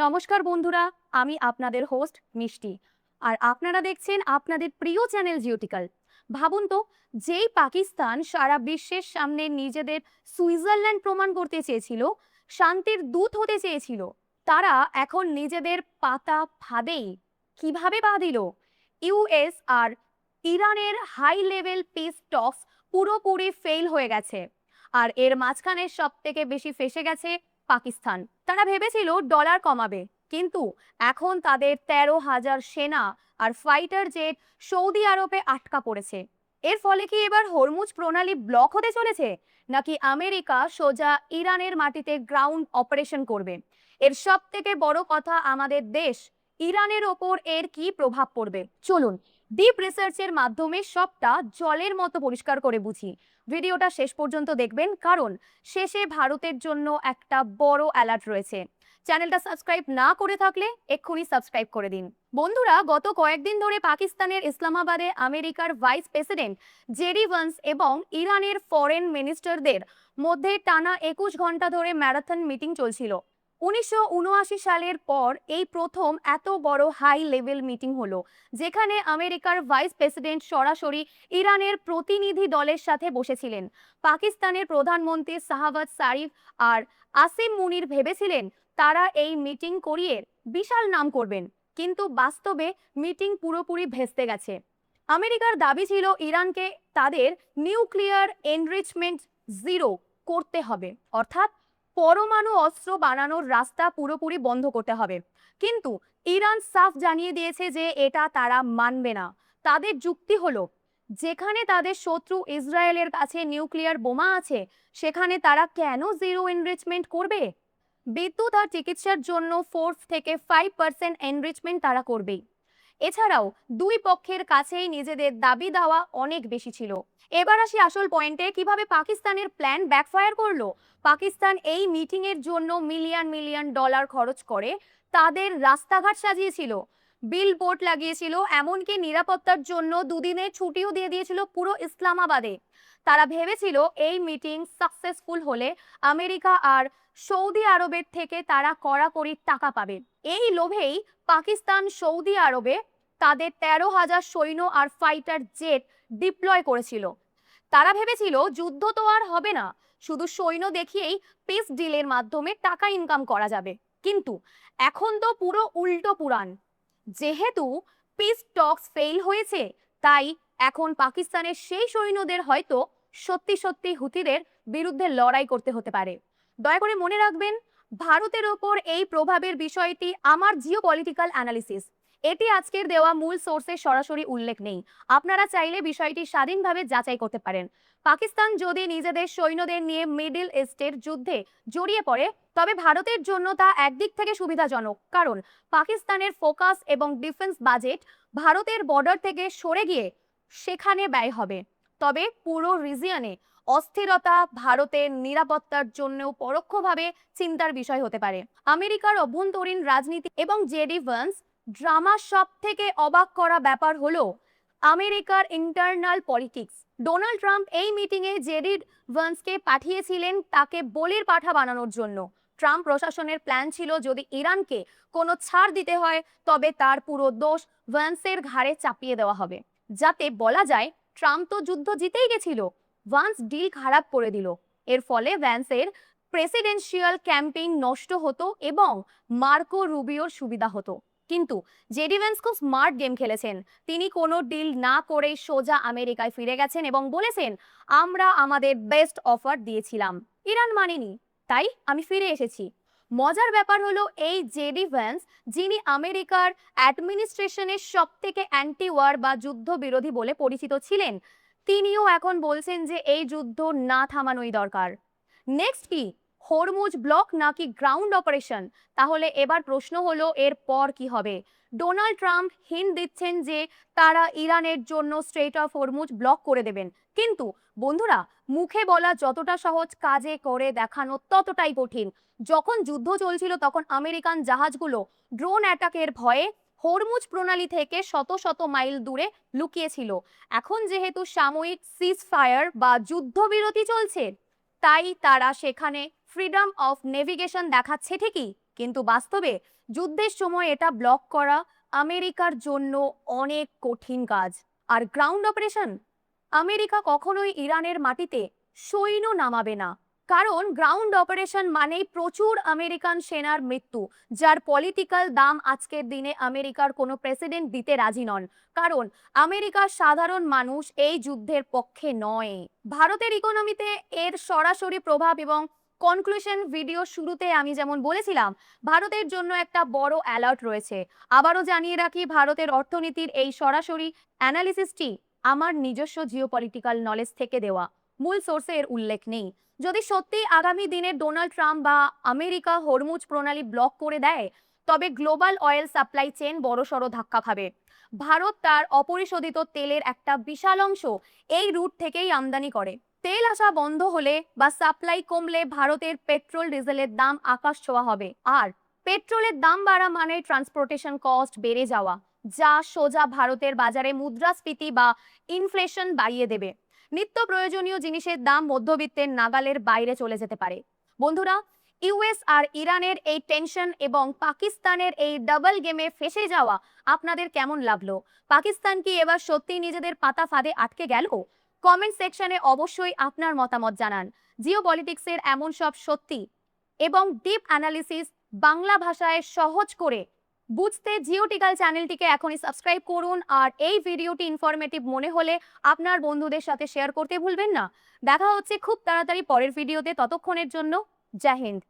নমস্কার বন্ধুরা, আমি আপনাদের হোস্ট মিষ্টি। আর আপনারা দেখছেন আপনাদের প্রিয় চ্যানেল জিওটিক্যাল। ভাবুন তো, যেই পাকিস্তান সারা বিশ্বের সামনে নিজেদের সুইজারল্যান্ড প্রমাণ করতে চেয়েছিল, শান্তির দূত হতে চেয়েছিল, তারা এখন নিজেদের পাতা ফাঁদেই কিভাবে পা দিল? ইউএস আর ইরানের হাই লেভেল পিস টক্স পুরোপুরি ফেল হয়ে গেছে। আর এর মাঝখানে সব থেকে বেশি ফেঁসে গেছে পাকিস্তান। তারা ভেবেছিল ডলার কমাবে, কিন্তু এখন তাদের ১৩,০০০ সেনা আর ফাইটার জেট সৌদি আরবে আটকা পড়েছে। এর ফলে কি এবার হরমুজ প্রণালী ব্লক হতে চলেছে, নাকি আমেরিকা সোজা ইরানের মাটিতে গ্রাউন্ড অপারেশন করবে? এর সব থেকে বড় কথা, আমাদের দেশ ইরানের ওপর এর কি প্রভাব পড়বে, চলুন ডিপ রিসার্চের মাধ্যমে সবটা জলের মতো পরিষ্কার করে বুঝি। ভিডিওটা শেষ পর্যন্ত দেখবেন, কারণ শেষে ভারতের জন্য একটা বড় অ্যালার্ট রয়েছে। চ্যানেলটা সাবস্ক্রাইব না করে থাকলে এক্ষুনি সাবস্ক্রাইব করে দিন। বন্ধুরা, গত কয়েকদিন ধরে পাকিস্তানের ইসলামাবাদে আমেরিকার ভাইস প্রেসিডেন্ট জেডি ভান্স এবং ইরানের ফরেন মিনিস্টারদের মধ্যে টানা ২১ ঘন্টা ধরে ম্যারাথন মিটিং চলছিল। ১৯৭৯ সালের পর এই প্রথম এত বড় হাই লেভেল মিটিং হলো, যেখানে আমেরিকার ভাইস প্রেসিডেন্ট সরাসরি ইরানের প্রতিনিধি দলের সাথে বসেছিলেন। পাকিস্তানের প্রধানমন্ত্রী শাহবাজ শরীফ আর আসিম মুনির ভেবেছিলেন তারা এই মিটিং করিয়ে বিশাল নাম করবেন, কিন্তু বাস্তবে মিটিং পুরোপুরি ভেস্তে গেছে। আমেরিকার দাবি ছিল ইরানকে তাদের নিউক্লিয়ার এনরিচমেন্ট জিরো করতে হবে, অর্থাৎ পরমাণু অস্ত্র বানানোর রাস্তা পুরোপুরি বন্ধ করতে হবে। কিন্তু ইরান সাফ জানিয়ে দিয়েছে যে এটা তারা মানবে না। তাদের যুক্তি হলো, যেখানে তাদের শত্রু ইসরায়েলের কাছে নিউক্লিয়ার বোমা আছে, সেখানে তারা কেন জিরো এনরিচমেন্ট করবে? বিদ্যুৎ আর চিকিৎসার জন্য 4 থেকে 5% এনরিচমেন্ট তারা করবেই। এছাড়াও দুই পক্ষের কাছেই নিজেদের দাবি দেওয়া অনেক বেশি ছিল। এবার আসি আসল পয়েন্টে, কিভাবে পাকিস্তানের প্ল্যান ব্যাকফায়ার করলো। পাকিস্তান এই মিটিং এর জন্য মিলিয়ন মিলিয়ন ডলার খরচ করে তাদের রাস্তাঘাট সাজিয়েছিল, বিলবোর্ড লাগিয়েছিল, এমনকি নিরাপত্তার জন্য দুদিনের ছুটিও দিয়ে দিয়েছিল পুরো ইসলামাবাদে। তারা ভেবেছিল এই মিটিং সাকসেসফুল হলে আমেরিকা আর সৌদি আরবের থেকে তারা কড়াকড়ি টাকা পাবে। এই লোভেই পাকিস্তান সৌদি আরবে তাদের ১৩,০০০ সৈন্য আর ফাইটার জেট ডিপ্লয় করেছিল। তারা ভেবেছিল যুদ্ধ তো আর হবে না, শুধু সৈন্য দেখিয়েই পিস ডিলের মাধ্যমে টাকা ইনকাম করা যাবে। কিন্তু এখন তো পুরো উল্টো পুরাণ। যেহেতু পিস টক্স ফেল হয়েছে, তাই এখন পাকিস্তানের সেই সৈন্যদের হয়তো সত্যি সত্যি হুথিদের বিরুদ্ধে লড়াই করতে হতে পারে। দয়া করে মনে রাখবেন, ভারতের ওপর এই প্রভাবের বিষয়টি আমার জিওপলিটিক্যাল অ্যানালিসিস, এটি আজকের দেওয়া মূল সোর্সের সরাসরি উল্লেখ নেই। আপনারা চাইলে বিষয়টি স্বাধীনভাবে যাচাই করতে পারেন। পাকিস্তান যদি নিজেদের সৈন্যদের নিয়ে মিডল ইস্টের যুদ্ধে জড়িয়ে পড়ে, তবে ভারতের জন্য তা একদিক থেকে সুবিধাজনক, কারণ পাকিস্তানের ফোকাস এবং ডিফেন্স বাজেট ভারতের বর্ডার থেকে সরে গিয়ে সেখানে ব্যয় হবে। তবে পুরো রিজিয়নে অস্থিরতা ভারতের নিরাপত্তার জন্যও পরোক্ষভাবে চিন্তার বিষয় হতে পারে। আমেরিকার অভ্যন্তরীণ রাজনীতি এবং জেডি ভান্স ড্রামার সব থেকে অবাক করা ব্যাপার হলো আমেরিকার ইন্টারনাল পলিটিক্স। ডোনাল্ড ট্রাম্প এই মিটিংয়ে জেডি ভান্সকে পাঠিয়েছিলেন তাকে বলির পাঠা বানানোর জন্য। ট্রাম্প প্রশাসনের প্ল্যান ছিল যদি ইরানকে কোনো ছাড় দিতে হয়, তবে তার পুরো দোষ ভান্সের ঘাড়ে চাপিয়ে দেওয়া হবে, যাতে বলা যায় ট্রাম্প তো যুদ্ধ জিতেই গেছিল, ভান্স ডিল খারাপ করে দিল। এর ফলে ভ্যান্সের প্রেসিডেন্সিয়াল ক্যাম্পেইন নষ্ট হতো এবং মার্কো রুবিওর সুবিধা হতো। কিন্তু জেডি ভ্যান্স খুব স্মার্ট গেম খেলেছেন। তিনি কোনো ডিল না করেই সোজা আমেরিকায় ফিরে গেছেন এবং বলেছেন, আমরা আমাদের বেস্ট অফার দিয়েছিলাম, ইরান মানেনি, তাই আমি ফিরে এসেছি। মজার ব্যাপার হলো, এই জেডি ভ্যান্স, যিনি আমেরিকার অ্যাডমিনিস্ট্রেশনের সব থেকে অ্যান্টি ওয়ার বা যুদ্ধ বিরোধী বলে পরিচিত ছিলেন, তিনিও এখন বলছেন যে এই যুদ্ধ না থামানোই দরকার। নেক্সট কি, হরমুজ ব্লক নাকি গ্রাউন্ড অপারেশন? তাহলে এবার প্রশ্ন হলো, এর পর কি হবে? ডোনাল্ড ট্রাম্প হিন্ট দিচ্ছেন যে তারা ইরানের জন্য স্ট্রেট অফ হরমুজ ব্লক করে দেবেন। কিন্তু বন্ধুরা, মুখে বলা যতটা সহজ, কাজে করে দেখানো ততটাই কঠিন। যখন যুদ্ধ চলছিল তখন আমেরিকান জাহাজগুলো ড্রোন অ্যাটাকের ভয়ে হরমুজ প্রণালী থেকে শত শত মাইল দূরে লুকিয়েছিল। এখন যেহেতু সাময়িক সিজ ফায়ার বা যুদ্ধবিরতি চলছে, তাই তারা সেখানে ফ্রিডম অফ নেভিগেশন দেখাচ্ছে ঠিকই, কিন্তু বাস্তবে যুদ্ধের সময় এটা ব্লক করা আমেরিকার জন্য অনেক কঠিন কাজ। আর গ্রাউন্ড অপারেশন, আমেরিকা কখনোই ইরানের মাটিতে সৈন্য নামাবে না, কারণ গ্রাউন্ড অপারেশন মানেই প্রচুর আমেরিকান সেনার মৃত্যু, যার পলিটিক্যাল দাম আজকের দিনে আমেরিকার কোনো প্রেসিডেন্ট দিতে রাজি নন, কারণ আমেরিকার সাধারণ মানুষ এই যুদ্ধের পক্ষে নয়। ভারতের ইকোনমিতে এর সরাসরি প্রভাব এবং কনক্লুশন ভিডিও শুরুতে আমি যেমন বলেছিলাম, ভারতের জন্য একটা বড় অ্যালার্ট রয়েছে। আবারও জানিয়ে রাখি, ভারতের অর্থনীতির এই সরাসরি অ্যানালিসিসটি আমার নিজস্ব জিওপলিটিক্যাল নলেজ থেকে দেওয়া, মূল সোর্সে এর উল্লেখ নেই। যদি সত্যি আগামী দিনে ডোনাল্ড ট্রাম্প বা আমেরিকা হরমুজ প্রণালী ব্লক করে দেয়, তবে গ্লোবাল অয়েল সাপ্লাই চেন বড়সড় ধাক্কা খাবে। ভারত তার অপরিশোধিত তেলের একটা বিশাল অংশ এই রুট থেকেই আমদানি করে। তেল আসা বন্ধ হলে বা সাপ্লাই কমলে ভারতের পেট্রোল ডিজেলের দাম আকাশ ছোঁয়া হবে। আর পেট্রোলের দাম বাড়া মানে ট্রান্সপোর্টেশন কস্ট বেড়ে যাওয়া, যা সোজা ভারতের বাজারে মুদ্রাস্ফীতি বা ইনফ্লেশন বাড়িয়ে দেবে। নিত্য প্রয়োজনীয় জিনিসের দাম মধ্যবিত্তের নাগালের বাইরে চলে যেতে পারে। বন্ধুরা, ইউএস আর ইরানের এই টেনশন এবং পাকিস্তানের এই ডাবল গেমে ফেসে যাওয়া আপনাদের কেমন লাগলো? পাকিস্তান কি এবার সত্যি নিজেদের পাতা ফাঁদে আটকে গেল? কমেন্ট সেকশনে অবশ্যই আপনার মতামত জানান। জিও পলিটিক্সের এমন সব সত্যি এবং ডিপ অ্যানালিসিস বাংলা ভাষায় সহজ করে বুঝতে জিওটিক্যাল চ্যানেলটিকে এখনই সাবস্ক্রাইব করুন। আর এই ভিডিওটি ইনফরমেটিভ মনে হলে আপনার বন্ধুদের সাথে শেয়ার করতে ভুলবেন না। দেখা হচ্ছে খুব তাড়াতাড়ি পরের ভিডিওতে। ততক্ষণের জন্য জয় হিন্দ।